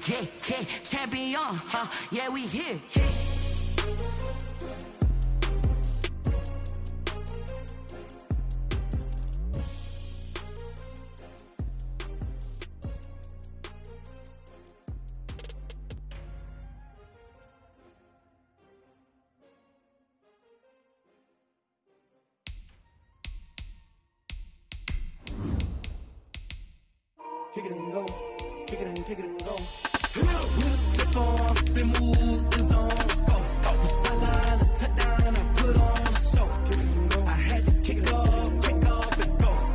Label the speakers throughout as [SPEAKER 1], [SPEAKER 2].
[SPEAKER 1] yeah, champion, yeah, we here.
[SPEAKER 2] Kick it and go, kick it and go. With a stiff on, spin move, the zones go. Off the sideline, a touchdown, I put on a show. Kick it and go. I had to kick off and go.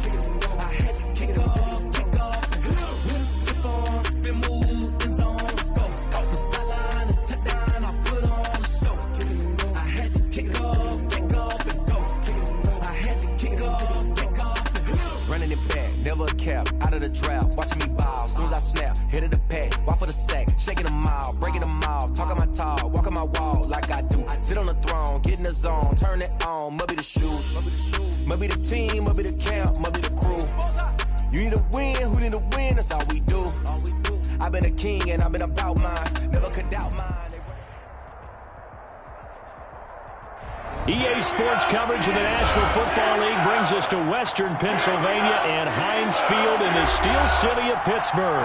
[SPEAKER 2] Kick it and go. I had to kick off and go. With a stiff on, spin move, the zones go. Off the sideline, a touchdown, I put on a show. Kick it and go. I had to kick off and go. Kick it and go. I had to kick off and go.
[SPEAKER 3] Running it back, never a cap, out of the draft, watching me ball, soon as I snap, hit of the pack, walk for the sack, shaking them all, breaking them all, talking my talk, walking my wall like I do, sit on the throne, get in the zone, turn it on, must be the shoes, must be the team, must be the camp, must be the crew, you need a win, who need a win, that's all we do, I've been a king and I've been about mine, never could doubt mine.
[SPEAKER 4] EA Sports coverage of the National Football League brings us to Western Pennsylvania and Heinz Field in the Steel City of Pittsburgh.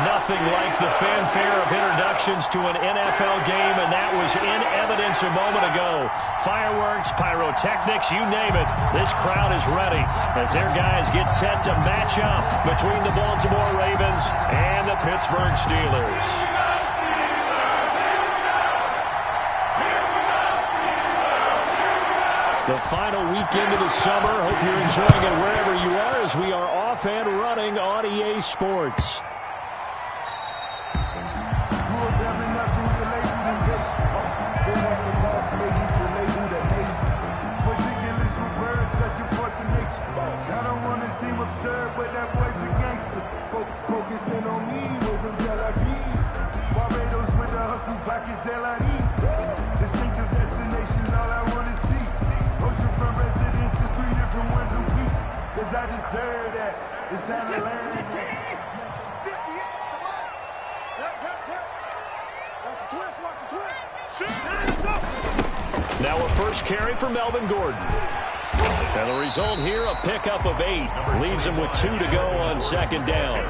[SPEAKER 4] Nothing like the fanfare of introductions to an NFL game, and that was in evidence a moment ago. Fireworks, pyrotechnics, you name it. This crowd is ready as their guys get set to match up between the Baltimore Ravens and the Pittsburgh Steelers. The final weekend of the summer. Hope you're enjoying it wherever you are as we are off and running on EA Sports.
[SPEAKER 5] I don't want to seem absurd, but that boy's a gangster. Focusing on me, we're from Tel Aviv. Barbados with the hustle, pockets LIDs. Distinctive destinations, all I want to see. Oceanfront residences, 3 different ones a week. Cause I deserve that. It's time to learn.
[SPEAKER 4] Now a first carry for Melvin Gordon. And the result here, a pickup of 8. Leaves him with 2 to go on second down.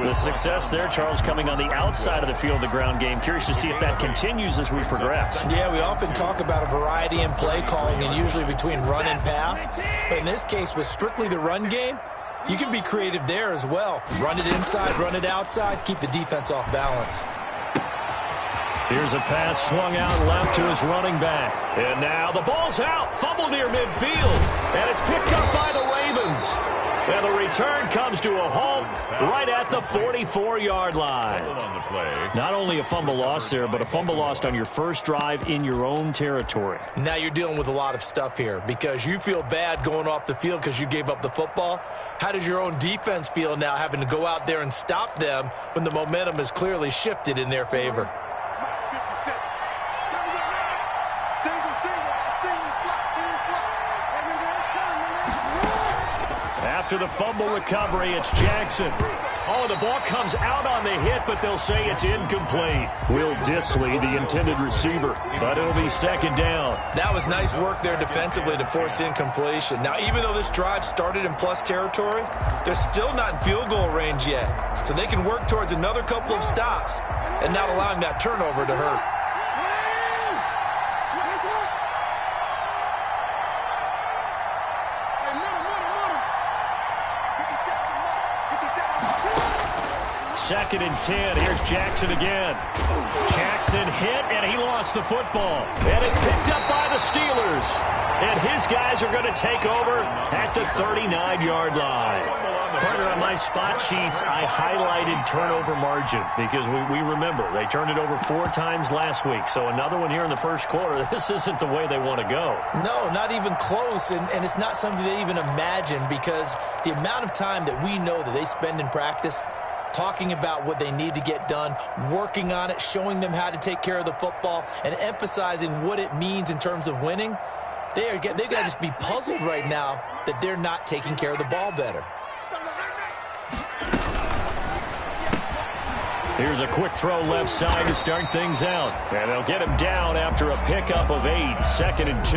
[SPEAKER 4] The success there, Charles, coming on the outside of the field, the ground game. Curious to see if that continues as we progress.
[SPEAKER 6] Yeah, we often talk about a variety in play calling and usually between run and pass. But in this case, with strictly the run game, you can be creative there as well. Run it inside, run it outside, keep the defense off balance.
[SPEAKER 4] Here's a pass swung out left to his running back. And now the ball's out. Fumble near midfield. And it's picked up by the Ravens. And the return comes to a halt right at the 44-yard line. Not only a fumble loss there, but a fumble lost on your first drive in your own territory.
[SPEAKER 6] Now you're dealing with a lot of stuff here because you feel bad going off the field because you gave up the football. How does your own defense feel now having to go out there and stop them when the momentum has clearly shifted in their favor?
[SPEAKER 4] After the fumble recovery, it's Jackson. Oh, the ball comes out on the hit, but they'll say it's incomplete. Will Disley, the intended receiver, but it'll be second down.
[SPEAKER 6] That was nice work there defensively to force incompletion. Now, even though this drive started in plus territory, they're still not in field goal range yet. So they can work towards another couple of stops and not allowing that turnover to hurt.
[SPEAKER 4] Second and 10. Here's Jackson again. Jackson hit, and he lost the football. And it's picked up by the Steelers. And his guys are going to take over at the 39-yard line. Partner, on my spot sheets, I highlighted turnover margin because we remember they turned it over 4 times last week. So another one here in the first quarter. This isn't the way they want to go.
[SPEAKER 6] No, not even close. And it's not something they even imagine because the amount of time that we know that they spend in practice talking about what they need to get done, working on it, showing them how to take care of the football, and emphasizing what it means in terms of winning. They've got to just be puzzled right now that they're not taking care of the ball better.
[SPEAKER 4] Here's a quick throw left side to start things out. And they'll get him down after a pickup of 8, 2nd and 2.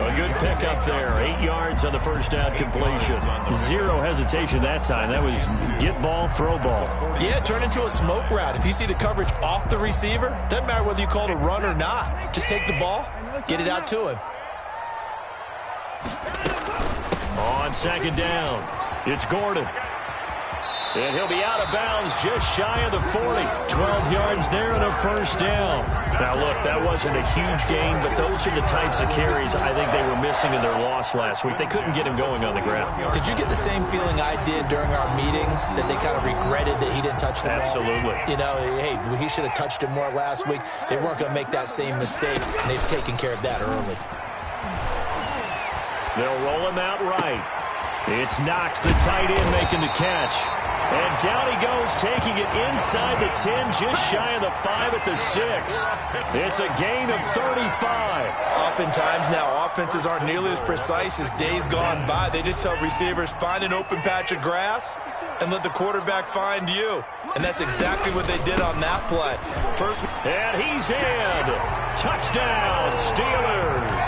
[SPEAKER 4] A good pickup there. 8 yards on the first down completion. Zero hesitation that time. That was get ball, throw ball.
[SPEAKER 6] Yeah, turn into a smoke route. If you see the coverage off the receiver, doesn't matter whether you call it a run or not. Just take the ball, get it out to him.
[SPEAKER 4] On 2nd down, it's Gordon. And he'll be out of bounds just shy of the 40. 12 yards there and a first down. Now, look, that wasn't a huge gain, but those are the types of carries I think they were missing in their loss last week. They couldn't get him going on the ground.
[SPEAKER 6] Did you get the same feeling I did during our meetings, that they kind of regretted that he didn't touch the ball?
[SPEAKER 4] Absolutely.
[SPEAKER 6] You know, hey, he should have touched it more last week. They weren't going to make that same mistake, and they've taken care of that early.
[SPEAKER 4] They'll roll him out right. It's Knox, the tight end, making the catch. And down he goes, taking it inside the 10, just shy of the 5 at the 6. It's a gain of 35.
[SPEAKER 6] Oftentimes now, offenses aren't nearly as precise as days gone by. They just tell receivers, find an open patch of grass and let the quarterback find you. And that's exactly what they did on that play.
[SPEAKER 4] And he's in. Touchdown, Steelers.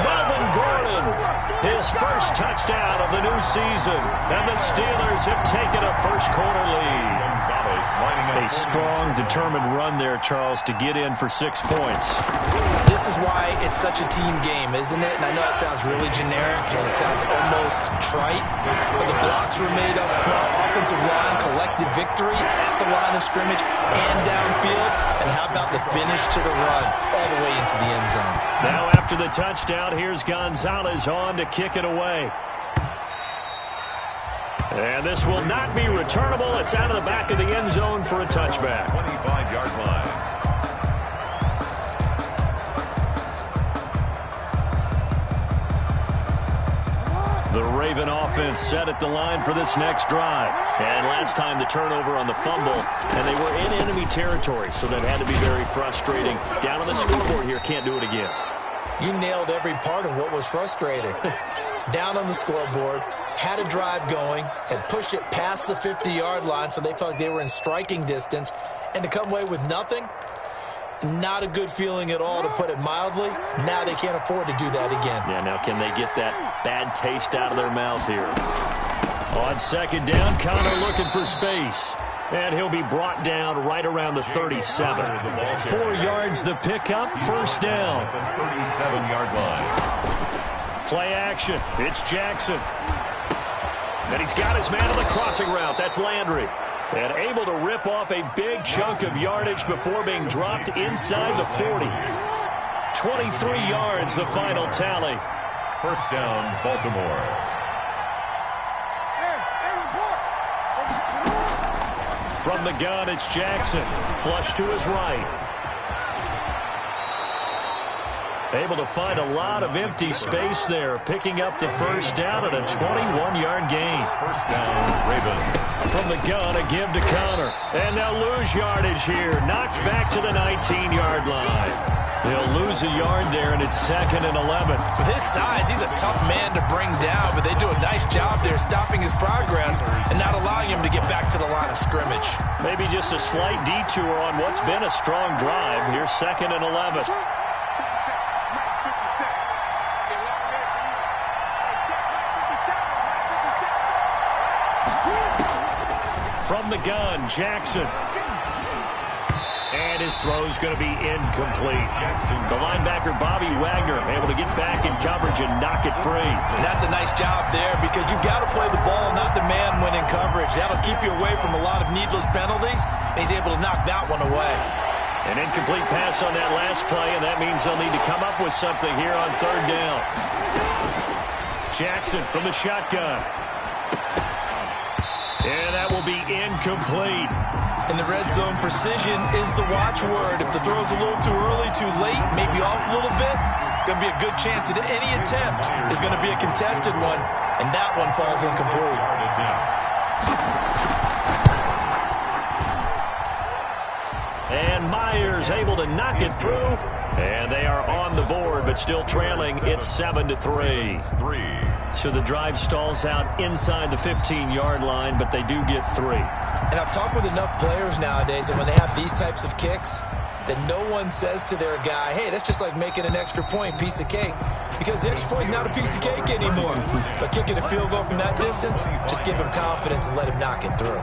[SPEAKER 4] Melvin Gordon, his first touchdown of the new season. And the Steelers have taken a first-quarter lead. A strong, determined run there, Charles, to get in for 6 points.
[SPEAKER 6] This is why it's such a team game, isn't it? And I know it sounds really generic and it sounds almost trite, but the blocks were made up front, offensive line, collective victory at the line of scrimmage and downfield. And how about the finish to the run all the way into the end zone?
[SPEAKER 4] Now after the touchdown, here's Gonzalez on to kick it away. And this will not be returnable. It's out of the back of the end zone for a touchback.
[SPEAKER 7] 25-yard line.
[SPEAKER 4] The Raven offense set at the line for this next drive. And last time the turnover on the fumble, and they were in enemy territory, so that had to be very frustrating. Down on the scoreboard here, can't do it again.
[SPEAKER 6] You nailed every part of what was frustrating. Down on the scoreboard, had a drive going, had pushed it past the 50-yard line, so they felt like they were in striking distance, and to come away with nothing, not a good feeling at all, to put it mildly. Now they can't afford to do that again.
[SPEAKER 4] Yeah, now can they get that bad taste out of their mouth here? On 2nd down, Connor looking for space. And he'll be brought down right around the 37. 4 yards the pickup, first down.
[SPEAKER 7] 37-yard line.
[SPEAKER 4] Play action. It's Jackson. And he's got his man on the crossing route. That's Landry. And able to rip off a big chunk of yardage before being dropped inside the 40. 23 yards, the final tally.
[SPEAKER 7] First down, Baltimore.
[SPEAKER 4] From the gun, it's Jackson. Flush to his right. Able to find a lot of empty space there, picking up the first down and a 21-yard gain.
[SPEAKER 7] First down, Ravens.
[SPEAKER 4] From the gun, a give to Connor. And they'll lose yardage here. Knocked back to the 19-yard line. They'll lose a yard there, and it's 2nd and 11.
[SPEAKER 6] With his size, he's a tough man to bring down, but they do a nice job there stopping his progress and not allowing him to get back to the line of scrimmage.
[SPEAKER 4] Maybe just a slight detour on what's been a strong drive. Here's 2nd and 11. From the gun, Jackson. And his throw's going to be incomplete. The linebacker, Bobby Wagner, able to get back in coverage and knock it free.
[SPEAKER 6] And that's a nice job there, because you've got to play the ball, not the man when in coverage. That'll keep you away from a lot of needless penalties, and he's able to knock that one away.
[SPEAKER 4] An incomplete pass on that last play, and that means they'll need to come up with something here on 3rd down. Jackson from the shotgun. And that will be incomplete.
[SPEAKER 6] In the red zone, precision is the watchword. If the throw's a little too early, too late, maybe off a little bit, going to be a good chance that any attempt is going to be a contested one, and that one falls incomplete.
[SPEAKER 4] And Myers able to knock it through, and they are on the board, but still trailing. It's 7-3. So the drive stalls out inside the 15-yard line, but they do get 3.
[SPEAKER 6] And I've talked with enough players nowadays that when they have these types of kicks, that no one says to their guy, hey, that's just like making an extra point, piece of cake. Because the extra point is not a piece of cake anymore. But kicking a field goal from that distance, just give him confidence and let him knock it through.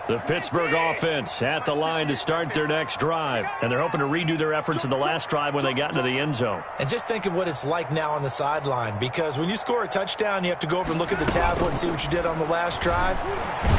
[SPEAKER 4] The Pittsburgh offense at the line to start their next drive. And they're hoping to redo their efforts in the last drive when they got into the end zone.
[SPEAKER 6] And just think of what it's like now on the sideline. Because when you score a touchdown, you have to go over and look at the tablet and see what you did on the last drive.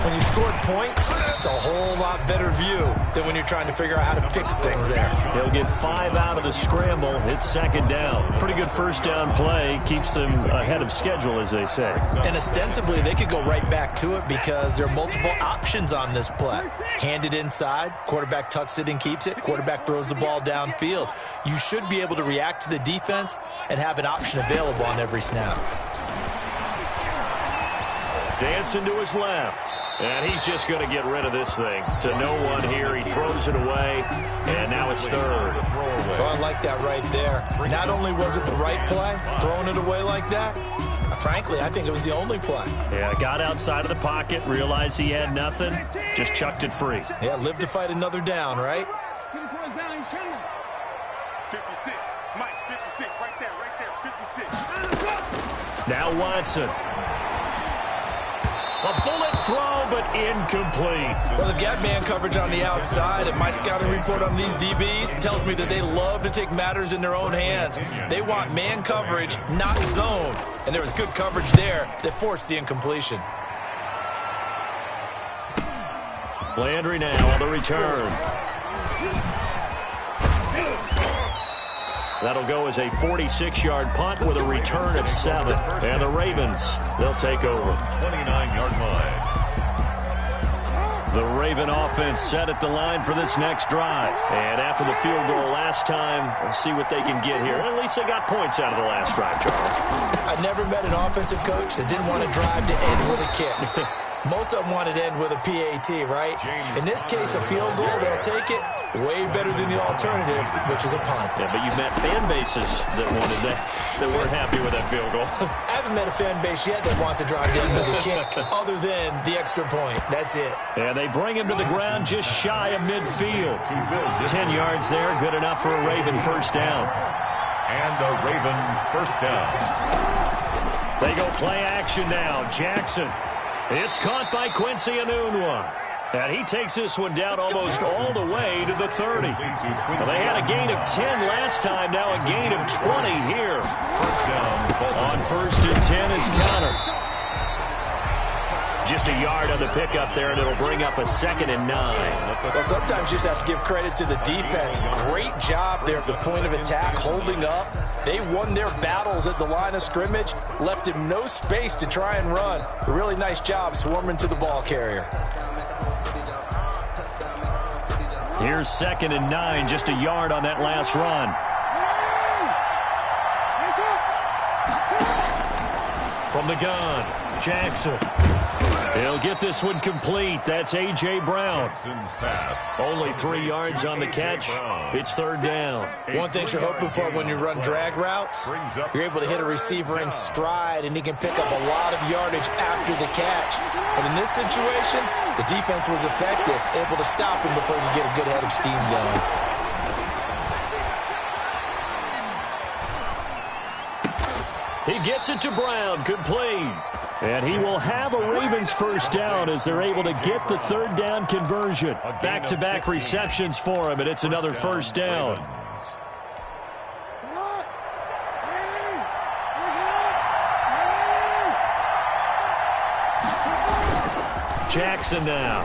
[SPEAKER 6] When you scored points, it's a whole lot better view than when you're trying to figure out how to fix things there.
[SPEAKER 4] He'll get 5 out of the scramble. It's second down. Pretty good first down play. Keeps them ahead of schedule, as they say.
[SPEAKER 6] And ostensibly, they could go right back to it because there are multiple options on this play. Hand it inside, quarterback tucks it and keeps it, quarterback throws the ball downfield. You should be able to react to the defense and have an option available on every snap.
[SPEAKER 4] Dancing to his left. And he's just going to get rid of this thing. To no one here. He throws it away. And now it's third.
[SPEAKER 6] So I like that right there. Not only was it the right play, throwing it away like that, frankly, I think it was the only play.
[SPEAKER 4] Yeah, got outside of the pocket, realized he had nothing, just chucked it free.
[SPEAKER 6] Yeah, live to fight another down, right?
[SPEAKER 5] 56, Mike, 56, right there, 56.
[SPEAKER 4] Now Watson. A bullet throw, but incomplete.
[SPEAKER 6] Well, they've got man coverage on the outside, and my scouting report on these DBs tells me that they love to take matters in their own hands. They want man coverage, not zone. And there was good coverage there that forced the incompletion.
[SPEAKER 4] Landry now on the return. That'll go as a 46-yard punt with a return of 7. And the Ravens, they'll take over.
[SPEAKER 7] 29-yard line.
[SPEAKER 4] The Raven offense set at the line for this next drive. And after the field goal last time, we'll see what they can get here. At least they got points out of the last drive, Charles.
[SPEAKER 6] I've never met an offensive coach that didn't want to drive to end with a kick. Most of them want it to end with a PAT, right? In this case, a field goal, they'll take it. Way better than the alternative, which is a punt.
[SPEAKER 4] Yeah, but you've met fan bases that wanted that weren't happy with that field goal.
[SPEAKER 6] I haven't met a fan base yet that wants to drive down with a kick other than the extra point. That's it.
[SPEAKER 4] And they bring him to the ground just shy of midfield. 10 yards there, good enough for a Raven first down.
[SPEAKER 7] And a Raven first down.
[SPEAKER 4] They go play action now. Jackson. It's caught by Quincy Enunwa. And he takes this one down almost all the way to the 30. Well, they had a gain of 10 last time, now a gain of 20 here.
[SPEAKER 7] First down.
[SPEAKER 4] On first and 10 is Connor. Just a yard on the pickup there, and it'll bring up a 2nd and 9.
[SPEAKER 6] Well, sometimes you just have to give credit to the defense. Great job there at the point of attack, holding up. They won their battles at the line of scrimmage, left him no space to try and run. A really nice job swarming to the ball carrier.
[SPEAKER 4] Here's 2nd and 9, just a yard on that last run. From the gun, Jackson. He'll get this one complete. That's A.J. Brown.
[SPEAKER 7] Jackson's pass.
[SPEAKER 4] Only 3 yards on the catch. It's third down.
[SPEAKER 6] One thing you're hoping for when you run drag routes, you're able to hit a receiver in stride, and he can pick up a lot of yardage after the catch. But in this situation, the defense was effective, able to stop him before you get a good head of steam going.
[SPEAKER 4] He gets it to Brown, complete. And he will have a Ravens first down as they're able to get the third down conversion. Back-to-back receptions for him, and it's another first down. Jackson now.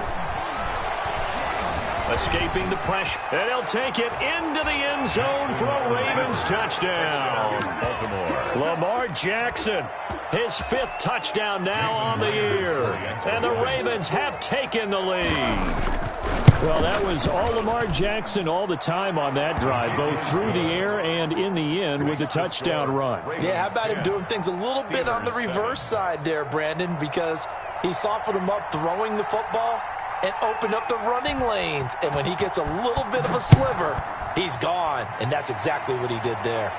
[SPEAKER 4] Escaping the pressure. And he'll take it into the end zone for a Ravens touchdown.
[SPEAKER 7] Baltimore.
[SPEAKER 4] Lamar Jackson, his 5th touchdown now on the year. And the Ravens have taken the lead. Well, that was all Lamar Jackson all the time on that drive, both through the air and in the end with a touchdown run.
[SPEAKER 6] Yeah, how about him doing things a little bit on the reverse side there, Brandon, because he softened him up throwing the football and opened up the running lanes. And when he gets a little bit of a sliver, he's gone. And that's exactly what he did there.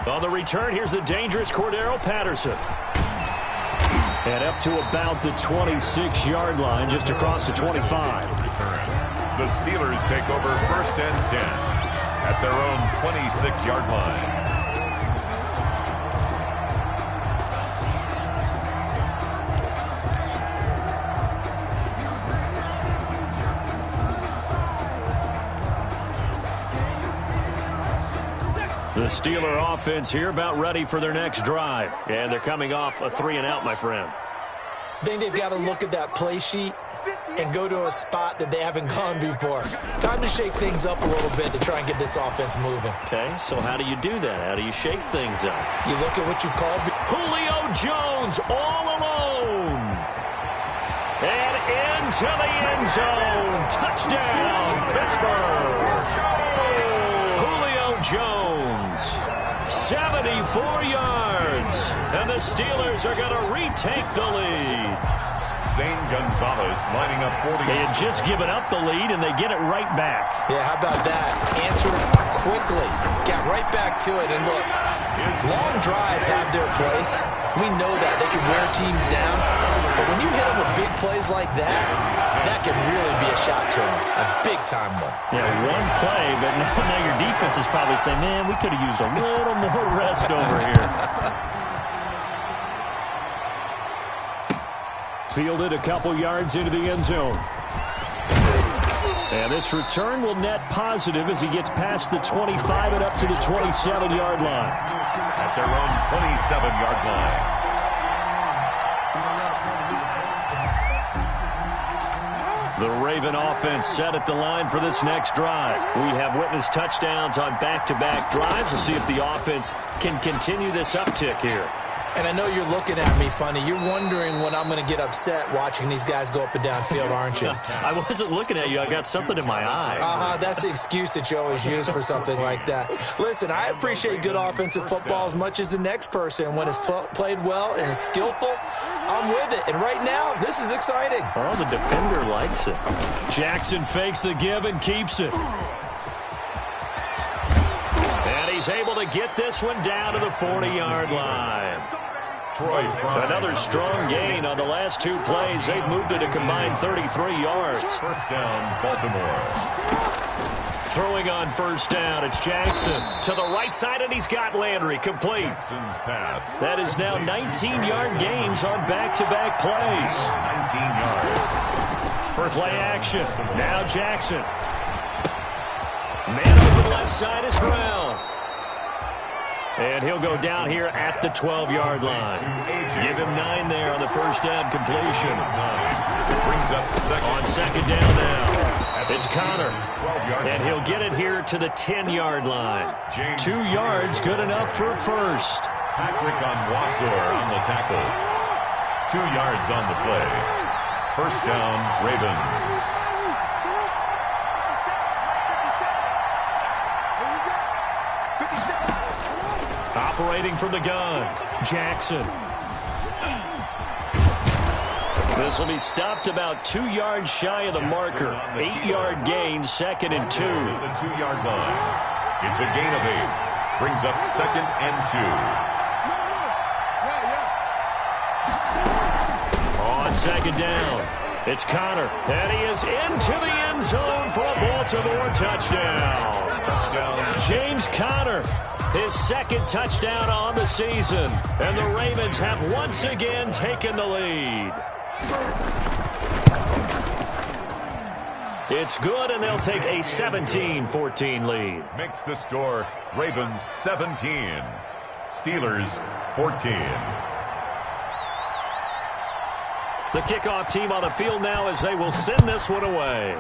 [SPEAKER 4] On the return, here's the dangerous Cordero Patterson. And up to about the 26-yard line, just across the 25.
[SPEAKER 7] The Steelers take over 1st and 10 at their own 26-yard line.
[SPEAKER 4] The Steeler offense here about ready for their next drive. And they're coming off a 3-and-out, my friend.
[SPEAKER 6] I think they've got to look at that play sheet and go to a spot that they haven't gone before. Time to shake things up a little bit to try and get this offense moving.
[SPEAKER 4] Okay, so how do you do that? How do you shake things up?
[SPEAKER 6] You look at what you called
[SPEAKER 4] Julio Jones all alone. And into the end zone. Touchdown, Pittsburgh. Julio Jones, 74 yards. And the Steelers are going to retake the lead.
[SPEAKER 7] Zane Gonzalez lining up 40.
[SPEAKER 4] They had just given up the lead, and they get it right back.
[SPEAKER 6] Yeah, how about that? Answered quickly. Got right back to it. And look, long drives have their place. We know that. They can wear teams down. But when you hit them with big plays like that, that can really be a shot to them. A big-time one.
[SPEAKER 4] Yeah, one play, but now your defense is probably saying, man, we could have used a little more rest over here. Fielded a couple yards into the end zone. And this return will net positive as he gets past the 25 and up to the 27-yard line.
[SPEAKER 7] At their own 27-yard line.
[SPEAKER 4] The Raven offense set at the line for this next drive. We have witnessed touchdowns on back-to-back drives. We'll see if the offense can continue this uptick here.
[SPEAKER 6] And I know you're looking at me funny. You're wondering when I'm going to get upset watching these guys go up and down field, aren't you?
[SPEAKER 4] I wasn't looking at you. I got something in my eye.
[SPEAKER 6] That's the excuse that you always use for something like that. Listen, I appreciate good offensive football as much as the next person. When it's played well and is skillful, I'm with it. And right now, this is exciting.
[SPEAKER 4] Oh, the defender likes it. Jackson fakes the give and keeps it. And he's able to get this one down to the 40-yard line. Another strong gain on the last two plays. They've moved it a combined 33 yards.
[SPEAKER 7] First down, Baltimore.
[SPEAKER 4] Throwing on first down, it's Jackson to the right side, and he's got Landry complete.
[SPEAKER 7] Jackson's pass.
[SPEAKER 4] That is now 19-yard gains on back-to-back plays.
[SPEAKER 7] 19 yards.
[SPEAKER 4] First play action. Now Jackson. Man over the left side is Brown. And he'll go down here at the 12-yard line. Give him 9 there on the first down completion.
[SPEAKER 7] Brings up second.
[SPEAKER 4] On second down now, it's Connor. And he'll get it here to the 10-yard line. 2 yards, good enough for first.
[SPEAKER 7] Patrick Onwuasor on the tackle. 2 yards on the play. First down, Ravens.
[SPEAKER 4] Operating from the gun, Jackson. This will be stopped about 2 yards shy of the marker. 8-yard gain, second and 2.
[SPEAKER 7] The 2-yard line. It's a gain of 8. Brings up second and 2.
[SPEAKER 4] On second down, it's Connor. And he is into the end zone for a Baltimore touchdown. James Conner, his second touchdown on the season. And the Ravens have once again taken the lead. It's good, and they'll take a 17-14 lead.
[SPEAKER 7] Makes the score Ravens 17, Steelers 14.
[SPEAKER 4] The kickoff team on the field now as they will send this one away.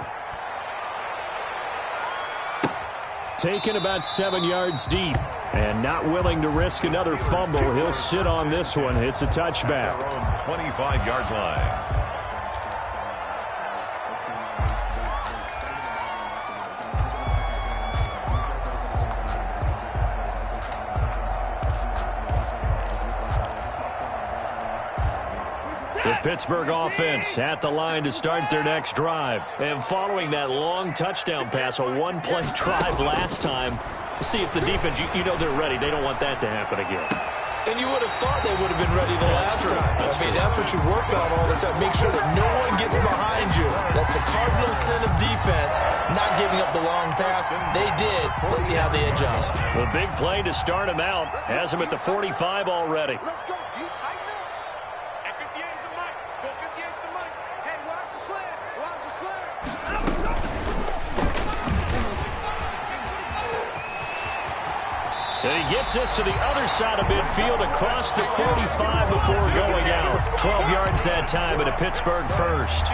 [SPEAKER 4] Taken about 7 yards deep and not willing to risk another fumble. He'll sit on this one. It's a touchback.
[SPEAKER 7] 25-yard line.
[SPEAKER 4] The Pittsburgh offense at the line to start their next drive. And following that long touchdown pass, a one-play drive last time, see if the defense, you know they're ready. They don't want that to happen again.
[SPEAKER 6] And you would have thought they would have been ready the last time. That's what you work on all the time. Make sure that no one gets behind you. That's the cardinal sin of defense, not giving up the long pass. They did. Let's see how they adjust.
[SPEAKER 4] The big play to start him out has him at the 45 already.
[SPEAKER 8] Let's go. You tighten up. At 58 is the mic. Go 58 is the mic. Hey, watch the sled. Watch the sled.
[SPEAKER 4] And he gets us to the other side of midfield across the 45 before going out. 12 yards that time and a Pittsburgh first.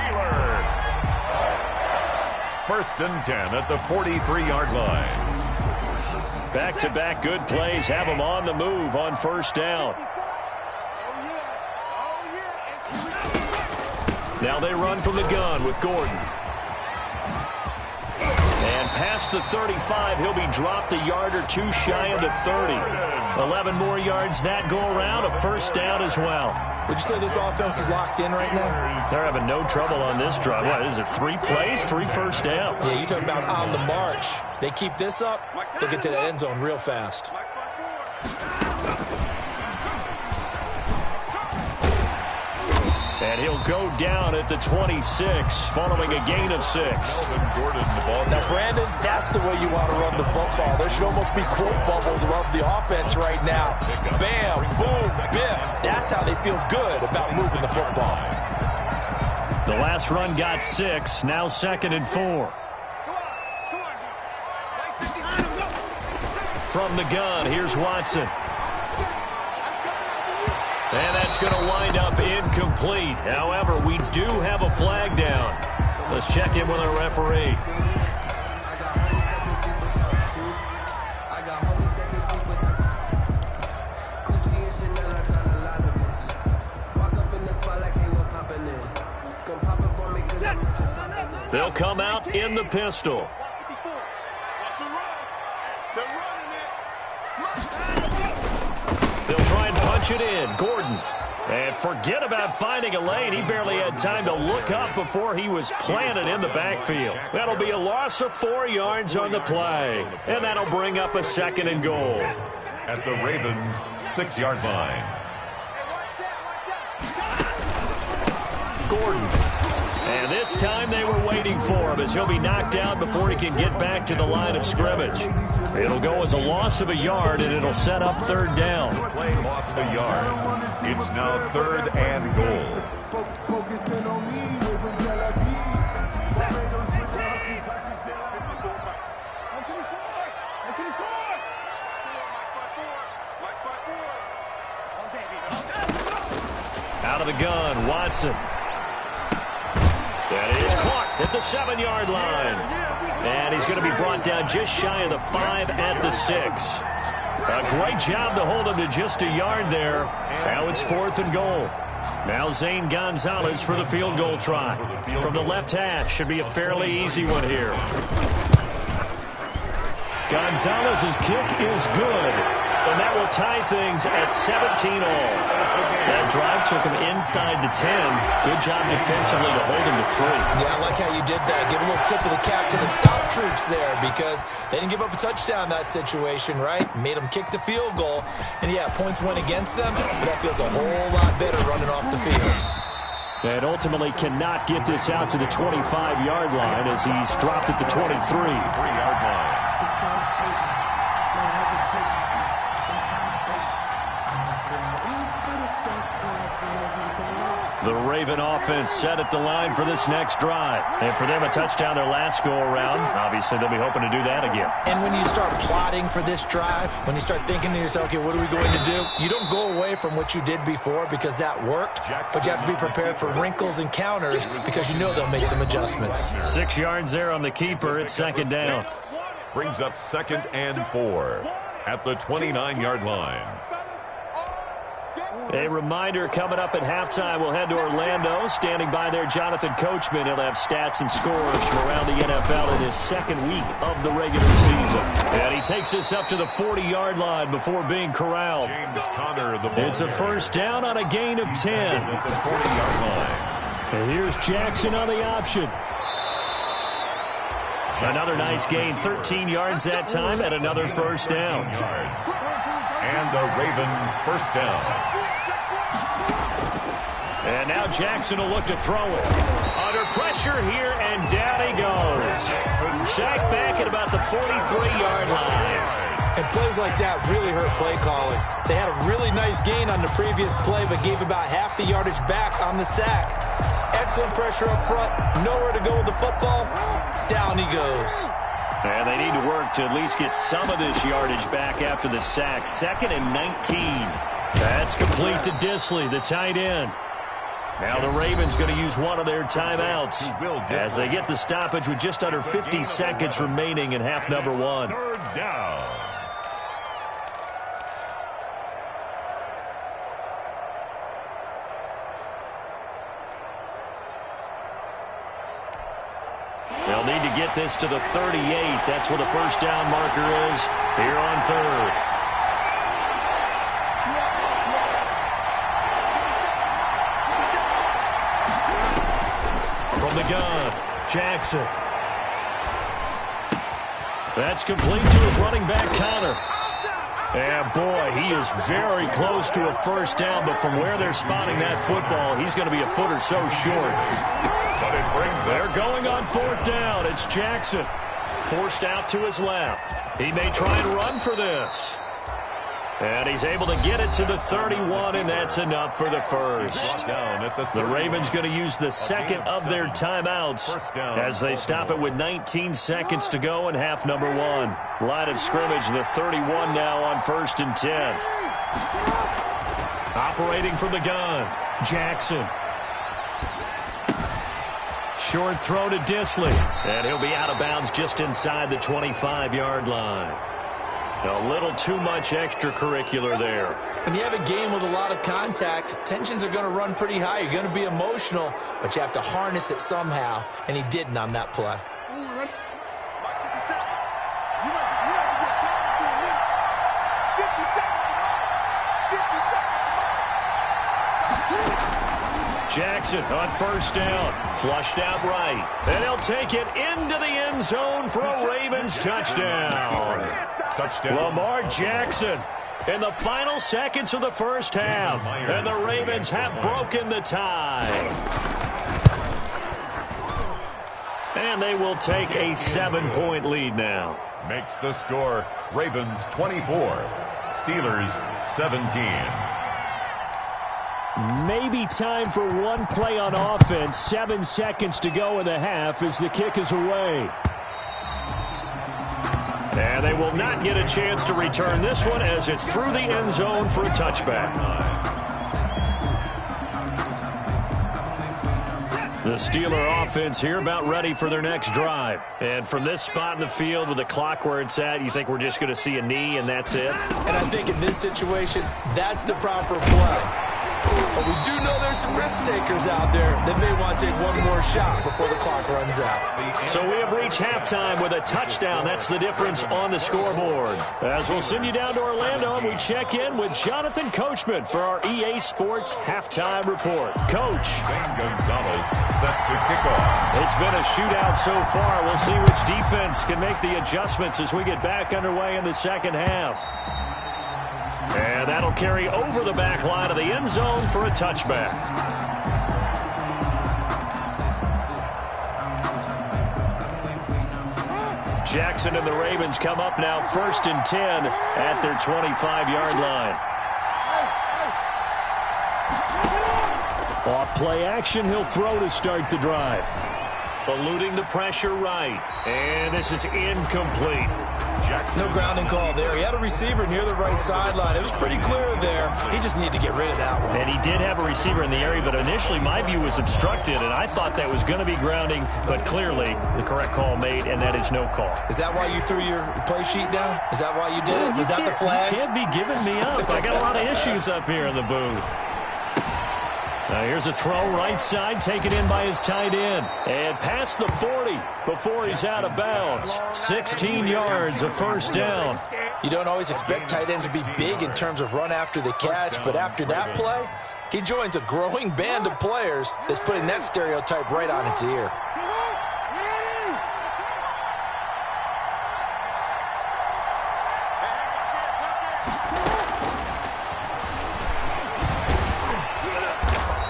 [SPEAKER 7] First and 10 at the 43-yard line.
[SPEAKER 4] Back-to-back good plays have them on the move on first down. Now they run from the gun with Gordon. And past the 35, he'll be dropped a yard or two shy of the 30. 11 more yards that go around, a first down as well.
[SPEAKER 6] Would you say this offense is locked in right now?
[SPEAKER 4] They're having no trouble on this drive. What is it, 3 plays, 3 first downs?
[SPEAKER 6] Yeah, you talk about on the march. They keep this up, they'll get to that end zone real fast.
[SPEAKER 4] And he'll go down at the 26, following a gain of 6.
[SPEAKER 6] Now, Brandon, that's the way you want to run the football. There should almost be quote bubbles above the offense right now. Bam, boom, biff. That's how they feel good about moving the football.
[SPEAKER 4] The last run got 6, now 2nd and 4. From the gun, here's Watson. And that's going to wind up incomplete. However, we do have a flag down. Let's check in with our referee. They'll come out in the pistol. They'll try and punch it in. Gordon. And forget about finding a lane. He barely had time to look up before he was planted in the backfield. That'll be a loss of 4 yards on the play. And that'll bring up a 2nd and goal.
[SPEAKER 7] At the Ravens' 6-yard line.
[SPEAKER 4] Gordon. And this time they were waiting for him as he'll be knocked out before he can get back to the line of scrimmage. It'll go as a loss of a yard, and it'll set up 3rd down.
[SPEAKER 7] Play lost a yard. It's now 3rd and goal.
[SPEAKER 5] Focusing on me, we're from Tel Aviv. Barbados with the hustle, practice
[SPEAKER 4] Out of the gun, Watson. That is caught at the 7-yard line. And he's going to be brought down just shy of the 5 at the 6. A great job to hold him to just a yard there. Now it's 4th and goal. Now Zane Gonzalez for the field goal try. From the left hash, should be a fairly easy one here. Gonzalez's kick is good. And that will tie things at 17-all. That drive took him inside the 10. Good job defensively to hold him to 3.
[SPEAKER 6] Yeah, I like how you did that. Give a little tip of the cap to the stop troops there because they didn't give up a touchdown in that situation, right? Made them kick the field goal. And, yeah, points went against them, but that feels a whole lot better running off the field.
[SPEAKER 4] And ultimately cannot get this out to the 25-yard line as he's dropped at the 23.
[SPEAKER 7] 3-yard line.
[SPEAKER 4] The Raven offense set at the line for this next drive. And for them, a touchdown their last go-around. Obviously, they'll be hoping to do that again.
[SPEAKER 6] And when you start plotting for this drive, when you start thinking to yourself, okay, what are we going to do? You don't go away from what you did before because that worked, but you have to be prepared for wrinkles and counters because you know they'll make some adjustments.
[SPEAKER 4] 6 yards there on the keeper. It's 2nd down.
[SPEAKER 7] Brings up 2nd and 4 at the 29-yard line.
[SPEAKER 4] A reminder coming up at halftime, we'll head to Orlando. Standing by there, Jonathan Coachman. He'll have stats and scores from around the NFL in his second week of the regular season. And he takes us up to the 40-yard line before being corralled.
[SPEAKER 7] James Conner, the ball
[SPEAKER 4] It's a first down on a gain of 10.
[SPEAKER 7] at the 40-yard line.
[SPEAKER 4] And here's Jackson on the option. Another nice gain, 13 yards that time, and another first down.
[SPEAKER 7] Yards. And a Raven first down.
[SPEAKER 4] And now Jackson will look to throw it. Under pressure here, and down he goes. Sacked back at about the 43-yard line.
[SPEAKER 6] And plays like that really hurt play calling. They had a really nice gain on the previous play, but gave about half the yardage back on the sack. Excellent pressure up front. Nowhere to go with the football. Down he goes.
[SPEAKER 4] And they need to work to at least get some of this yardage back after the sack. 2nd and 19. That's complete to Disley, the tight end. Now the Ravens going to use one of their timeouts as they get the stoppage with just under 50 seconds remaining in half number 1.
[SPEAKER 7] Third down.
[SPEAKER 4] They'll need to get this to the 38. That's where the first down marker is here on 3rd. From the gun, Jackson. That's complete to his running back, Conner. And boy, he is very close to a first down, but from where they're spotting that football, he's going to be a foot or so short.
[SPEAKER 7] But it brings
[SPEAKER 4] They're going on 4th down. It's Jackson. Forced out to his left. He may try and run for this. And he's able to get it to the 31, and that's enough for the first. The Ravens going to use the second of their timeouts as they stop it with 19 seconds to go in half number 1. Line of scrimmage, the 31 now on 1st and 10. Operating from the gun, Jackson. Short throw to Disley, and he'll be out of bounds just inside the 25-yard line. A little too much extracurricular there.
[SPEAKER 6] When you have a game with a lot of contact, tensions are going to run pretty high. You're going to be emotional, but you have to harness it somehow, and he didn't on that play.
[SPEAKER 4] Jackson on first down, flushed out right, and he'll take it into the end zone for a Ravens touchdown. Lamar Jackson in the final seconds of the first half, and the Ravens have broken the tie. And they will take a 7-point lead now.
[SPEAKER 7] Makes the score Ravens 24, Steelers 17.
[SPEAKER 4] Maybe time for one play on offense. 7 seconds to go in the half as the kick is away. And they will not get a chance to return this one as it's through the end zone for a touchback. The Steeler offense here about ready for their next drive. And from this spot in the field with the clock where it's at, you think we're just going to see a knee and that's it?
[SPEAKER 6] And I think in this situation, that's the proper play. But we do know there's some risk takers out there that may want to take one more shot before the clock runs out.
[SPEAKER 4] So we have reached halftime with a touchdown. That's the difference on the scoreboard. As we'll send you down to Orlando and we check in with Jonathan Coachman for our EA Sports Halftime Report. Coach.
[SPEAKER 7] Shane Gonzalez set to kick off.
[SPEAKER 4] It's been a shootout so far. We'll see which defense can make the adjustments as we get back underway in the second half. And that'll carry over the back line of the end zone for a touchback. Jackson and the Ravens come up now 1st and 10 at their 25-yard line. Off play action, he'll throw to start the drive. Eluding the pressure right. And this is incomplete.
[SPEAKER 6] No grounding call there. He had a receiver near the right sideline. It was pretty clear there. He just needed to get rid of that one.
[SPEAKER 4] And he did have a receiver in the area, but initially my view was obstructed, and I thought that was going to be grounding, but clearly the correct call made, and that is no call.
[SPEAKER 6] Is that why you threw your play sheet down? Is that why you did it? Was that the flag?
[SPEAKER 4] You can't be giving me up. I got a lot of issues up here in the booth. Now here's a throw right side, taken in by his tight end. And past the 40 before he's out of bounds. 16 yards, a first down.
[SPEAKER 6] You don't always expect tight ends to be big in terms of run after the catch, but after that play, he joins a growing band of players that's putting that stereotype right on its ear.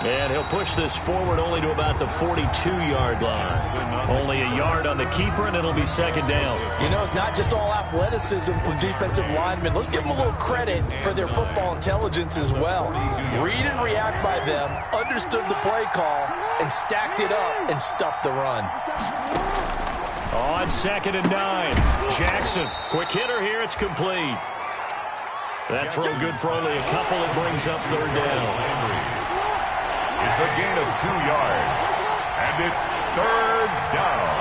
[SPEAKER 4] And he'll push this forward only to about the 42-yard line. Only a yard on the keeper, and it'll be second down.
[SPEAKER 6] You know, it's not just all athleticism from defensive linemen. Let's give them a little credit for their football intelligence as well. Read and react by them, understood the play call, and stacked it up and stuffed the run.
[SPEAKER 4] On 2nd and 9, Jackson. Quick hitter here, it's complete. That throw good for only a couple. It brings up third down.
[SPEAKER 7] It's a gain of 2 yards, and it's third down.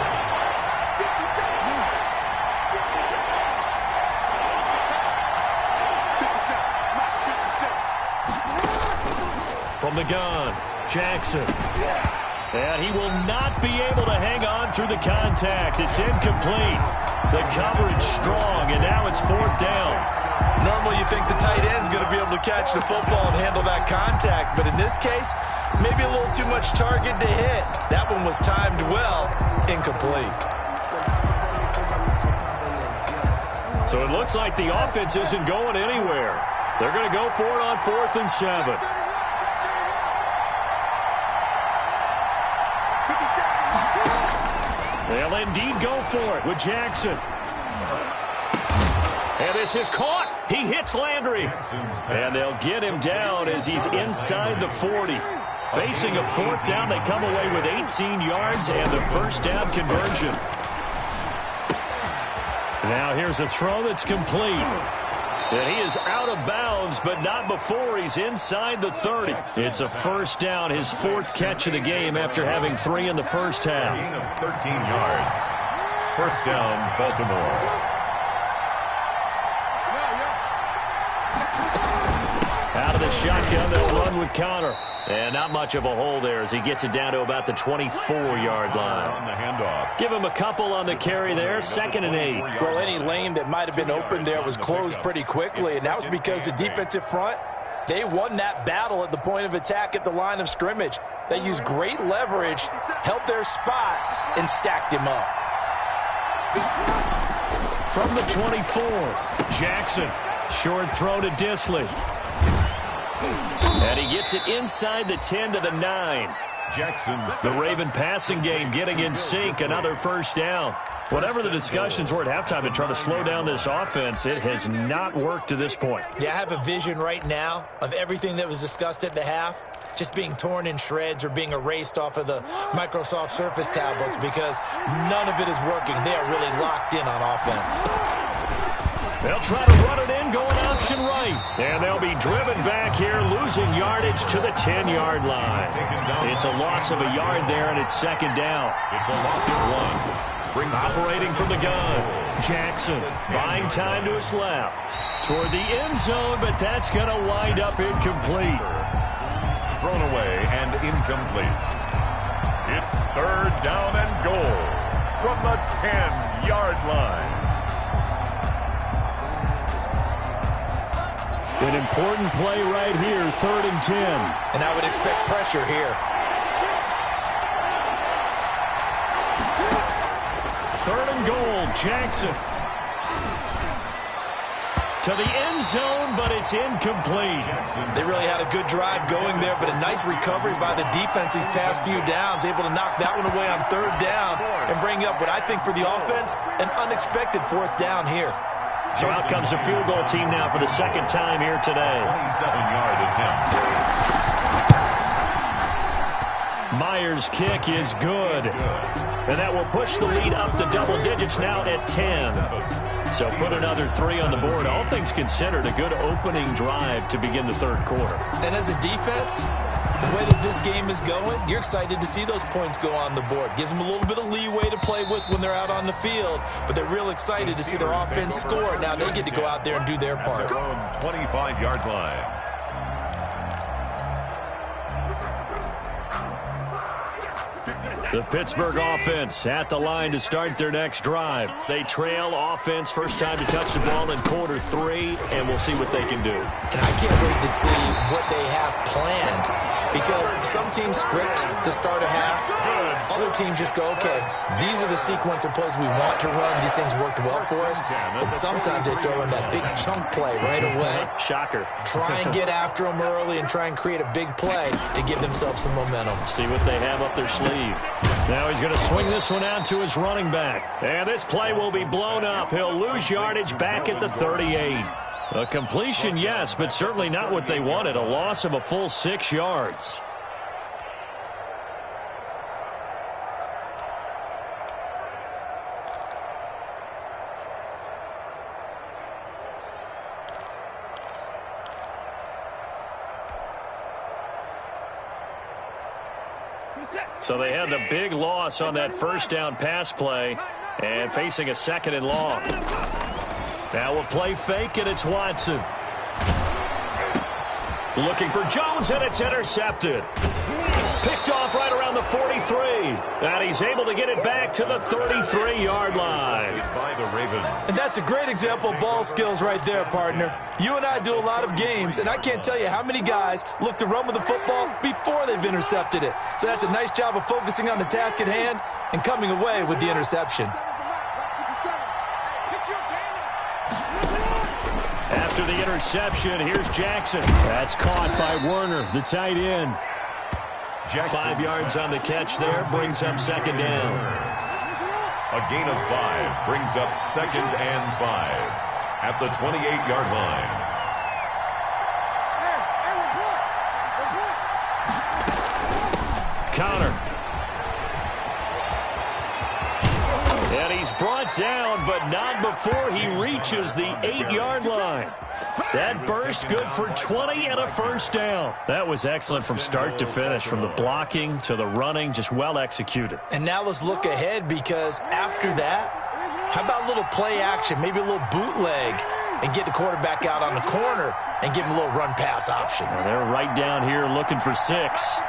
[SPEAKER 4] From the gun, Jackson. And he will not be able to hang on through the contact. It's incomplete. The coverage strong, and now it's fourth down.
[SPEAKER 6] Normally you think the tight end's going to be able to catch the football and handle that contact, but in this case, maybe a little too much target to hit. That one was timed well, incomplete.
[SPEAKER 4] So it looks like the offense isn't going anywhere. They're going to go for it on 4th and 7. They'll indeed go for it with Jackson. And this is caught. He hits Landry. And they'll get him down as he's inside the 40. Facing a fourth down, they come away with 18 yards and the first down conversion. Now here's a throw that's complete. And he is out of bounds, but not before he's inside the 30. It's a first down, his 4th catch of the game after having 3 in the first half.
[SPEAKER 7] 13 yards. First down, Baltimore.
[SPEAKER 4] Out of the shotgun, they'll run with Connor. And not much of a hole there as he gets it down to about the 24-yard line.
[SPEAKER 7] On the handoff.
[SPEAKER 4] Give him a couple on the carry there, 2nd and 8.
[SPEAKER 6] Well, any lane that might have been open there was closed pretty quickly, and that was because the defensive front, they won that battle at the point of attack at the line of scrimmage. They used great leverage, held their spot, and stacked him up.
[SPEAKER 4] From the 24, Jackson. Short throw to Disley. And he gets it inside the 10 to the 9.
[SPEAKER 7] Jackson's
[SPEAKER 4] the Raven passing game getting in sync. Another first down. Whatever the discussions were at halftime to try to slow down this offense, it has not worked to this point.
[SPEAKER 6] Yeah, I have a vision right now of everything that was discussed at the half just being torn in shreds or being erased off of the Microsoft Surface tablets because none of it is working. They are really locked in on offense.
[SPEAKER 4] They'll try to run it in, going option right. And they'll be driven back here, losing yardage to the 10-yard line. It's a loss of a yard there, and it's second down.
[SPEAKER 7] It's a loss of 1.
[SPEAKER 4] Operating from the gun, Jackson buying time to his left. Toward the end zone, but that's going to wind up incomplete.
[SPEAKER 7] Thrown away and incomplete. It's third down and goal from the 10-yard line.
[SPEAKER 4] An important play right here, 3rd and 10.
[SPEAKER 6] And I would expect pressure here.
[SPEAKER 4] 3rd and goal, Jackson. To the end zone, but it's incomplete.
[SPEAKER 6] They really had a good drive going there, but a nice recovery by the defense these past few downs, able to knock that one away on 3rd down and bring up what I think for the offense, an unexpected 4th down here.
[SPEAKER 4] So out comes a field goal team now for the second time here today.
[SPEAKER 7] 27-yard attempt.
[SPEAKER 4] Myers' kick is good. And that will push the lead up to double digits now at 10. So put another 3 on the board. All things considered, a good opening drive to begin the third quarter.
[SPEAKER 6] And as a defense, the way that this game is going, you're excited to see those points go on the board. Gives them a little bit of leeway to play with when they're out on the field, but they're real excited to see their offense score. Now they get to go out there and do their part.
[SPEAKER 7] 25-yard line.
[SPEAKER 4] The Pittsburgh offense at the line to start their next drive. They trail offense, first time to touch the ball in quarter 3, and we'll see what they can do.
[SPEAKER 6] And I can't wait to see what they have planned, because some teams script to start a half. Other teams just go, okay, these are the sequence of plays we want to run. These things worked well for us. And sometimes they throw in that big chunk play right away.
[SPEAKER 4] Shocker.
[SPEAKER 6] Try and get after them early and try and create a big play to give themselves some momentum.
[SPEAKER 4] See what they have up their sleeve. Now he's going to swing this one out to his running back. And this play will be blown up. He'll lose yardage back at the 38. A completion, yes, but certainly not what they wanted. A loss of a full 6 yards. So they had the big loss on that first down pass play and facing a 2nd and long. Now a play fake, and it's Watson. Looking for Jones, and it's intercepted. Picked off right around the 43. And he's able to get it back to the 33-yard line.
[SPEAKER 7] By the Ravens.
[SPEAKER 6] And that's a great example of ball skills right there, partner. You and I do a lot of games, and I can't tell you how many guys look to run with the football before they've intercepted it. So that's a nice job of focusing on the task at hand and coming away with the interception.
[SPEAKER 4] After the interception, here's Jackson. That's caught by Werner, the tight end.
[SPEAKER 7] Jackson.
[SPEAKER 4] 5 yards on the catch there, brings up 2nd down.
[SPEAKER 7] A gain of 5 brings up 2nd and 5 at the 28-yard line.
[SPEAKER 4] Counter. And he's brought down, but not before he reaches the 8-yard line. That burst good for 20 and a first down. That was excellent from start to finish, from the blocking to the running, just well executed.
[SPEAKER 6] And now let's look ahead, because after that, how about a little play action, maybe a little bootleg, and get the quarterback out on the corner and give him a little run-pass option.
[SPEAKER 4] Well, they're right down here looking for 6.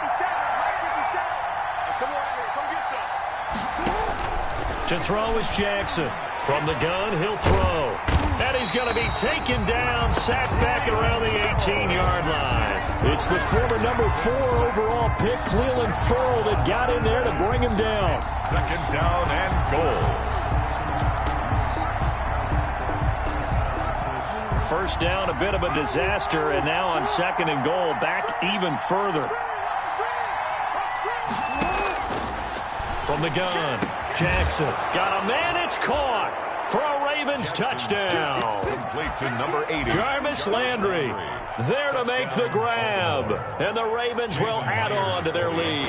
[SPEAKER 4] To throw is Jackson. From the gun, he'll throw. And he's going to be taken down, sacked back around the 18-yard line. It's the former number 4 overall pick, Cleveland Ferrell, that got in there to bring him down.
[SPEAKER 7] 2nd down and goal.
[SPEAKER 4] First down, a bit of a disaster, and now on 2nd and goal, back even further. From the gun, Jackson got a man, it's caught for a Ravens touchdown.
[SPEAKER 7] Complete to number 80.
[SPEAKER 4] Jarvis Landry there to make the grab, and the Ravens will add on to their lead.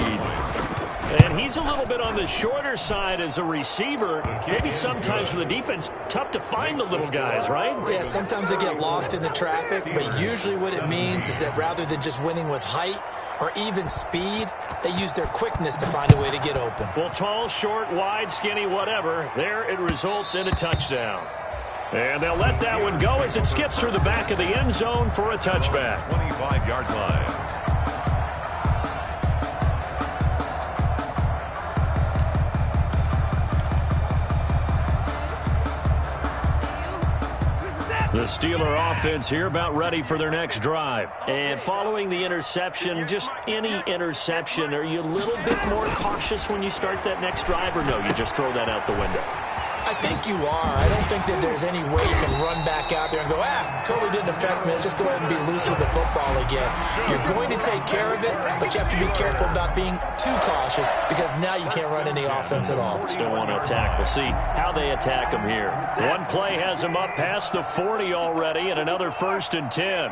[SPEAKER 4] And he's a little bit on the shorter side as a receiver. Maybe sometimes for the defense, tough to find the little guys, right?
[SPEAKER 6] Yeah, sometimes they get lost in the traffic, but usually what it means is that rather than just winning with height or even speed, they use their quickness to find a way to get open.
[SPEAKER 4] Well, tall, short, wide, skinny, whatever, there it results in a touchdown. And they'll let that one go as it skips through the back of the end zone for a touchback.
[SPEAKER 7] 25-yard line.
[SPEAKER 4] The Steeler offense here about ready for their next drive. And following the interception, just any interception, are you a little bit more cautious when you start that next drive, or no, you just throw that out the window?
[SPEAKER 6] I think you are. I don't think that there's any way you can run back out there and go, totally didn't affect me. Let's just go ahead and be loose with the football again. You're going to take care of it, but you have to be careful about being too cautious, because now you can't run any offense at all.
[SPEAKER 4] Still want to attack. We'll see how they attack them here. One play has them up past the 40 already, and another 1st and 10.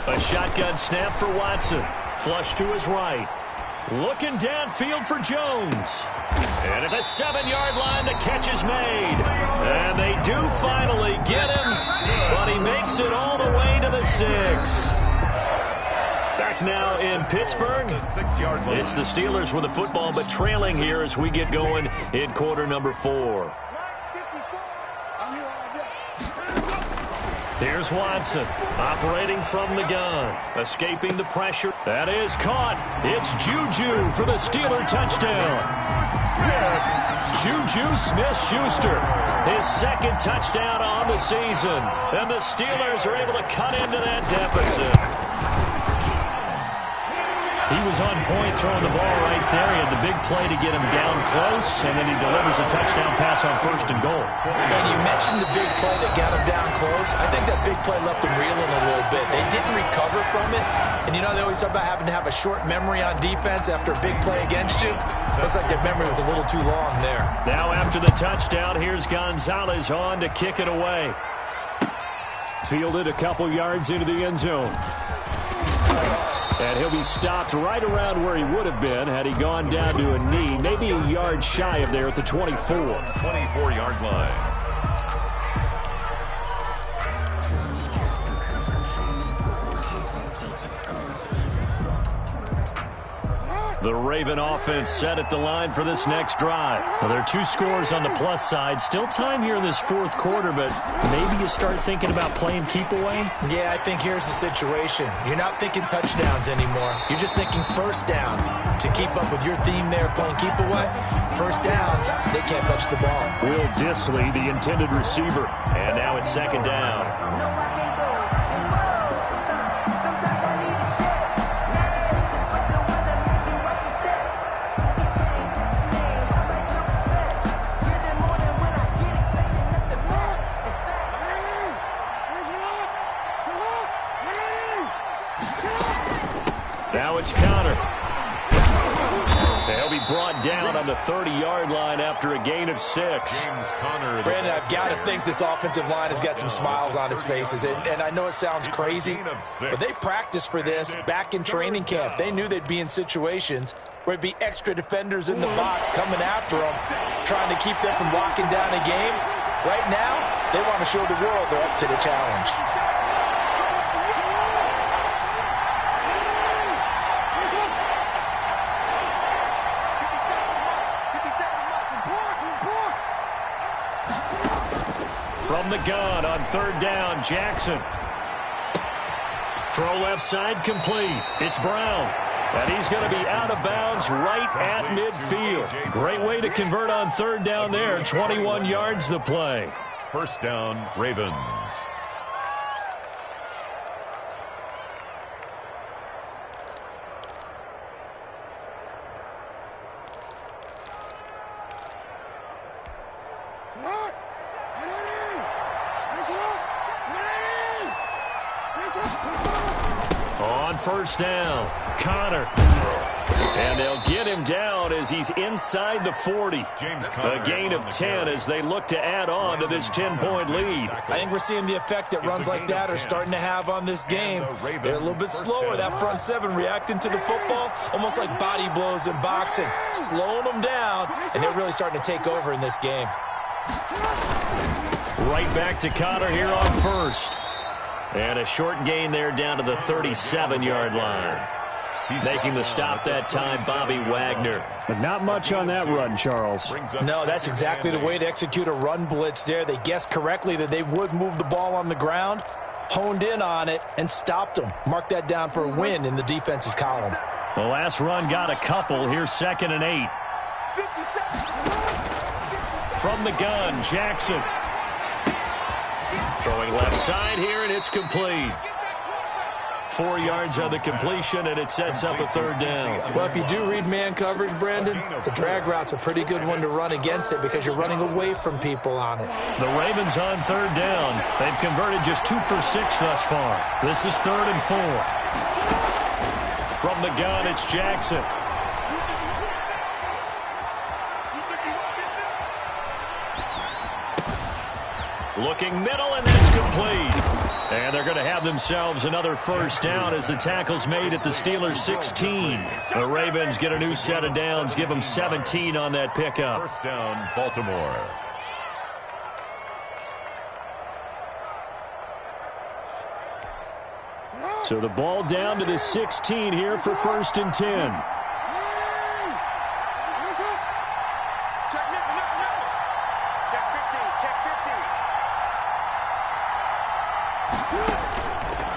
[SPEAKER 4] A shotgun snap for Watson. Flush to his right. Looking downfield for Jones. And at the 7-yard line, the catch is made. And they do finally get him, but he makes it all the way to the 6. Back now in Pittsburgh. It's the Steelers with the football, but trailing here as we get going in quarter number 4. Here's Watson, operating from the gun, escaping the pressure. That is caught. It's Juju for the Steeler touchdown. Juju Smith-Schuster, his second touchdown on the season. And the Steelers are able to cut into that deficit. He was on point throwing the ball right there. He had the big play to get him down close, and then he delivers a touchdown pass on 1st and goal.
[SPEAKER 6] And you mentioned the big play that got him down close. I think that big play left him reeling a little bit. They didn't recover from it. And you know, they always talk about having to have a short memory on defense after a big play against you. Looks like their memory was a little too long there.
[SPEAKER 4] Now after the touchdown, here's Gonzalez on to kick it away. Fielded a couple yards into the end zone. And he'll be stopped right around where he would have been had he gone down to a knee, maybe a yard shy of there at the 24.
[SPEAKER 7] 24-yard line.
[SPEAKER 4] The Raven offense set at the line for this next drive. Well, there are 2 scores on the plus side. Still time here in this 4th quarter, but maybe you start thinking about playing keep away?
[SPEAKER 6] Yeah, I think here's the situation. You're not thinking touchdowns anymore. You're just thinking first downs. To keep up with your theme there, playing keep away, first downs, they can't touch the ball.
[SPEAKER 4] Will Dissly, the intended receiver. And now it's 2nd down. Now it's Connor. They'll be brought down on the 30-yard line after a gain of 6.
[SPEAKER 6] Brandon, I've got to think this offensive line has got some smiles on its faces. And I know it sounds crazy, but they practiced for this back in training camp. They knew they'd be in situations where it'd be extra defenders in the box coming after them, trying to keep them from locking down a game. Right now, they want to show the world they're up to the challenge.
[SPEAKER 4] From the gun on 3rd down, Jackson. Throw left side complete. It's Brown. And he's going to be out of bounds right at midfield. Great way to convert on 3rd down there. 21 yards the play.
[SPEAKER 7] 1st down, Ravens.
[SPEAKER 4] On 1st down, Connor. And they'll get him down as he's inside the 40. A gain of 10 as they look to add on to this 10-point lead.
[SPEAKER 6] I think we're seeing the effect that runs like that are starting to have on this game. They're a little bit slower, that front 7 reacting to the football, almost like body blows in boxing, slowing them down, and they're really starting to take over in this game.
[SPEAKER 4] Right back to Connor here on 1st. And a short gain there down to the 37-yard line. Making the stop that time, Bobby Wagner.
[SPEAKER 9] But not much on that run, Charles.
[SPEAKER 6] No, that's exactly the way to execute a run blitz there. They guessed correctly that they would move the ball on the ground, honed in on it, and stopped them. Mark that down for a win in the defense's column.
[SPEAKER 4] The last run got a couple. Here's 2nd and 8. From the gun, Jackson. Throwing left side here, and it's complete. 4 yards on the completion, and it sets up a 3rd down.
[SPEAKER 6] Well, if you do read man coverage, Brandon, the drag route's a pretty good one to run against it because you're running away from people on it.
[SPEAKER 4] The Ravens on 3rd down. They've converted just 2 for 6 thus far. This is 3rd and 4. From the gun, it's Jackson. Looking middle, and that's complete. And they're going to have themselves another 1st down as the tackle's made at the Steelers' 16. The Ravens get a new set of downs, give them 17 on that pickup.
[SPEAKER 7] 1st down, Baltimore.
[SPEAKER 4] So the ball down to the 16 here for 1st and 10.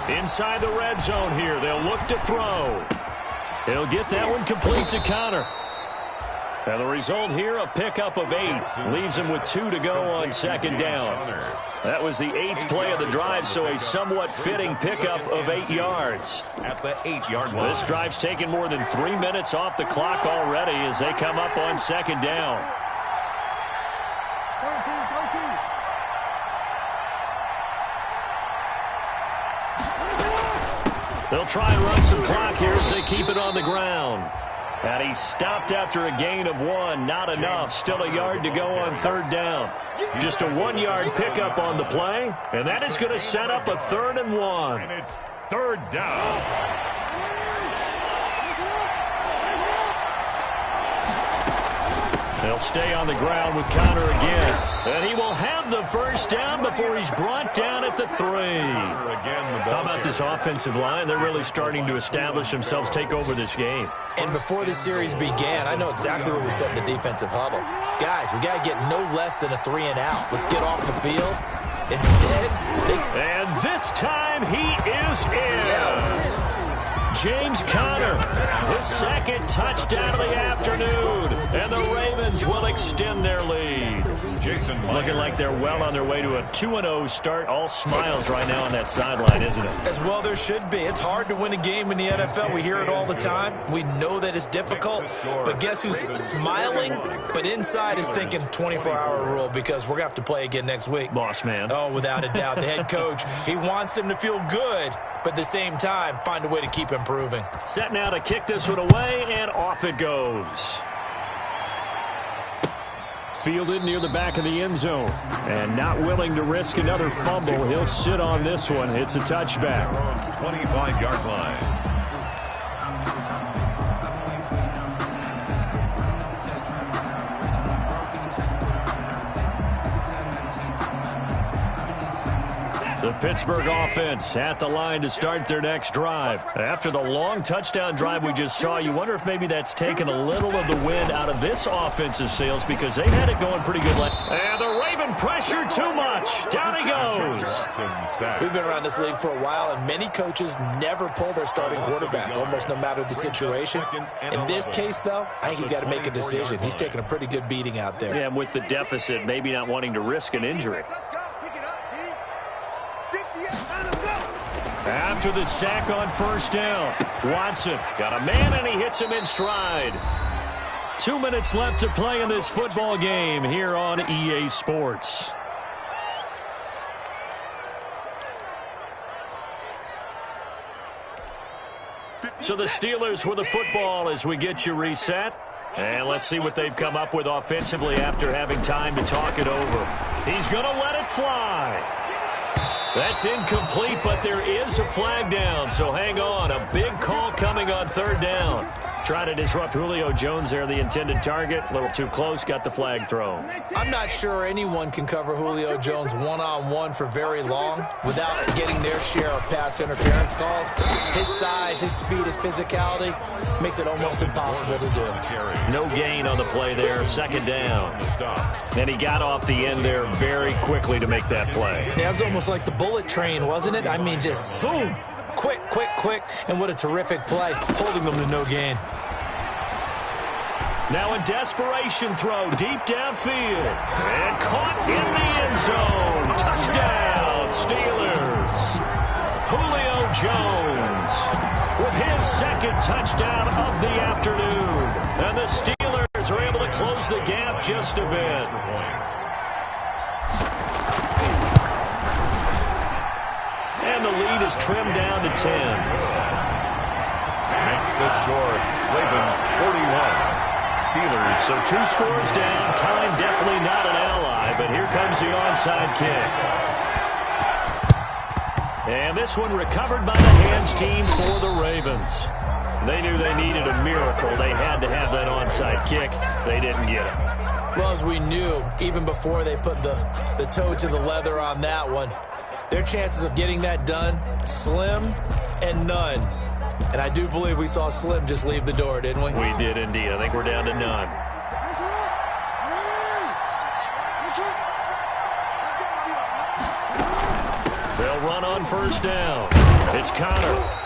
[SPEAKER 4] Inside the red zone here. They'll look to throw. He'll get that one complete to Connor. And the result here, a pickup of 8. Leaves him with 2 to go on second down. That was the 8th play of the drive, so a somewhat fitting pickup of 8 yards.
[SPEAKER 7] At the 8-yard line.
[SPEAKER 4] This drive's taken more than 3 minutes off the clock already as they come up on second down. They'll try and run some clock here as they keep it on the ground. And he stopped after a gain of 1. Not enough. Still a yard to go on third down. Just a 1-yard pickup on the play. And that is going to set up a 3rd and 1.
[SPEAKER 7] And it's third down.
[SPEAKER 4] They'll stay on the ground with Connor again. And he will have the first down before he's brought down at the 3. How about this offensive line? They're really starting to establish themselves, take over this game.
[SPEAKER 6] And before the series began, I know exactly what we said in the defensive huddle. Guys, we got to get no less than a 3 and out. Let's get off the field. Instead,
[SPEAKER 4] and this time he is in.
[SPEAKER 6] Yes.
[SPEAKER 4] James Conner, his 2nd touchdown of the afternoon. And the Ravens will extend their lead. Looking like they're well on their way to a 2-0 start. All smiles right now on that sideline, isn't it?
[SPEAKER 6] As well there should be. It's hard to win a game in the NFL. We hear it all the time. We know that it's difficult. But guess who's smiling? But inside is thinking 24-hour rule because we're going to have to play again next week.
[SPEAKER 4] Boss man.
[SPEAKER 6] Oh, without a doubt. The head coach, he wants them to feel good, but at the same time, find a way to keep improving.
[SPEAKER 4] Set now to kick this one away, and off it goes. Fielded near the back of the end zone. And not willing to risk another fumble. He'll sit on this one. It's a touchback.
[SPEAKER 7] 25-yard line.
[SPEAKER 4] The Pittsburgh offense at the line to start their next drive. After the long touchdown drive we just saw, you wonder if maybe that's taken a little of the wind out of this offensive sails because they had it going pretty good. And the Raven pressure too much. Down he goes.
[SPEAKER 6] We've been around this league for a while, and many coaches never pull their starting quarterback, almost no matter the situation. In this case, though, I think he's got to make a decision. He's taking a pretty good beating out there.
[SPEAKER 4] Yeah, and with the deficit, maybe not wanting to risk an injury. After the sack on first down, Watson got a man and he hits him in stride. 2 minutes left to play in this football game here on EA Sports. So the Steelers with the football as we get you reset. And let's see what they've come up with offensively after having time to talk it over. He's going to let it fly. That's incomplete, but there is a flag down, so hang on. A big call coming on third down. Trying to disrupt Julio Jones there, the intended target. A little too close, got the flag thrown.
[SPEAKER 6] I'm not sure anyone can cover Julio Jones one-on-one for very long without getting their share of pass interference calls. His size, his speed, his physicality makes it almost impossible to do.
[SPEAKER 4] No gain on the play there, second down. And he got off the end there very quickly to make that play.
[SPEAKER 6] Yeah, it was almost like the bullet train, wasn't it? I mean, just zoom. Quick, quick, quick, and what a terrific play, holding them to no gain.
[SPEAKER 4] Now a desperation throw deep downfield. And caught in the end zone. Touchdown, Steelers. Julio Jones with his 2nd touchdown of the afternoon. And the Steelers are able to close the gap just a bit. And the lead is trimmed down to 10.
[SPEAKER 7] Makes the score, Ravens 41. Steelers.
[SPEAKER 4] So 2 scores down. Time definitely not an ally, but here comes the onside kick. And this one recovered by the hands team for the Ravens. They knew they needed a miracle. They had to have that onside kick. They didn't get it.
[SPEAKER 6] Well, as we knew, even before they put the toe to the leather on that one, their chances of getting that done, slim and none. And I do believe we saw Slim just leave the door, didn't we?
[SPEAKER 4] We did indeed. I think we're down to none. They'll run on first down. It's Connor.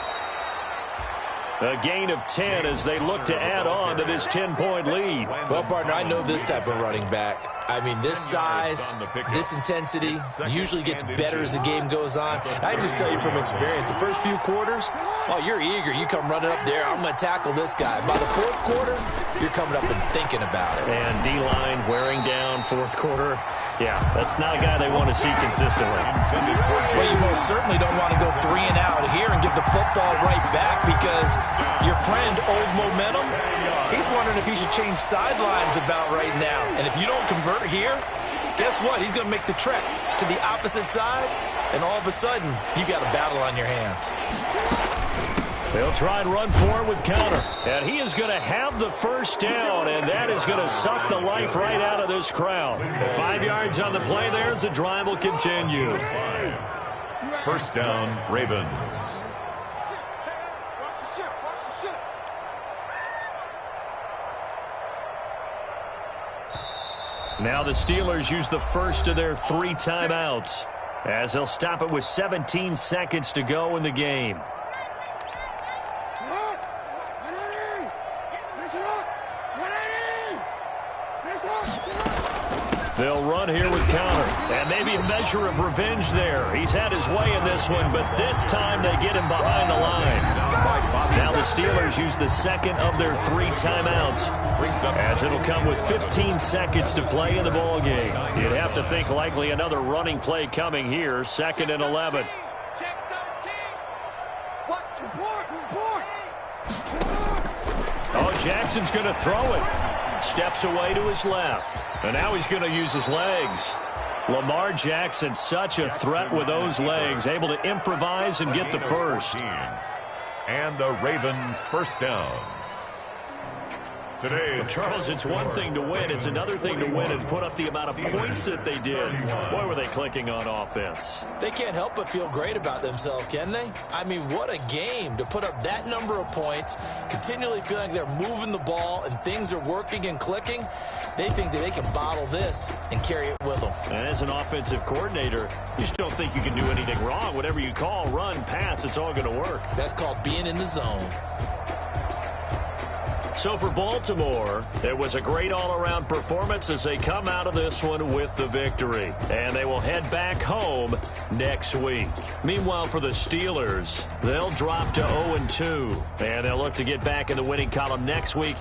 [SPEAKER 4] A gain of 10 as they look to add on to this 10-point lead.
[SPEAKER 6] Well, partner, I know this type of running back. I mean, this size, this intensity usually gets better as the game goes on. I just tell you from experience, the first few quarters, oh, you're eager. You come running up there, I'm going to tackle this guy. By the fourth quarter, you're coming up and thinking about it.
[SPEAKER 4] And D-line wearing down fourth quarter. Yeah, that's not a guy they want to see consistently.
[SPEAKER 6] Well, you most certainly don't want to go 3 and out here and give the football right back because your friend, Old Momentum, he's wondering if he should change sidelines about right now. And if you don't convert here, guess what? He's going to make the trek to the opposite side, and all of a sudden, you got a battle on your hands.
[SPEAKER 4] They'll try and run for it with Connor. And he is going to have the first down, and that is going to suck the life right out of this crowd. 5 yards on the play there as the drive will continue.
[SPEAKER 7] First down, Ravens.
[SPEAKER 4] Now the Steelers use the first of their 3 timeouts as they'll stop it with 17 seconds to go in the game. They'll run here with Connor. And maybe a measure of revenge there. He's had his way in this one, but this time they get him behind the line. Now the Steelers use the second of their 3 timeouts, as it'll come with 15 seconds to play in the ballgame. You'd have to think likely another running play coming here, 2nd and 11. Oh, Jackson's going to throw it. Steps away to his left. And now he's going to use his legs. Lamar Jackson, such a threat with those legs, able to improvise and get the first.
[SPEAKER 7] And a Raven first down. Today,
[SPEAKER 4] Charles, it's one thing to win. It's another thing to win and put up the amount of points that they did. Boy, were they clicking on offense.
[SPEAKER 6] They can't help but feel great about themselves, can they? I mean, what a game to put up that number of points, continually feeling they're moving the ball and things are working and clicking. They think that they can bottle this and carry it with them.
[SPEAKER 4] And as an offensive coordinator, you just don't think you can do anything wrong. Whatever you call, run, pass, it's all going to work.
[SPEAKER 6] That's called being in the zone.
[SPEAKER 4] So for Baltimore, it was a great all-around performance as they come out of this one with the victory. And they will head back home next week. Meanwhile, for the Steelers, they'll drop to 0-2. And they'll look to get back in the winning column next week.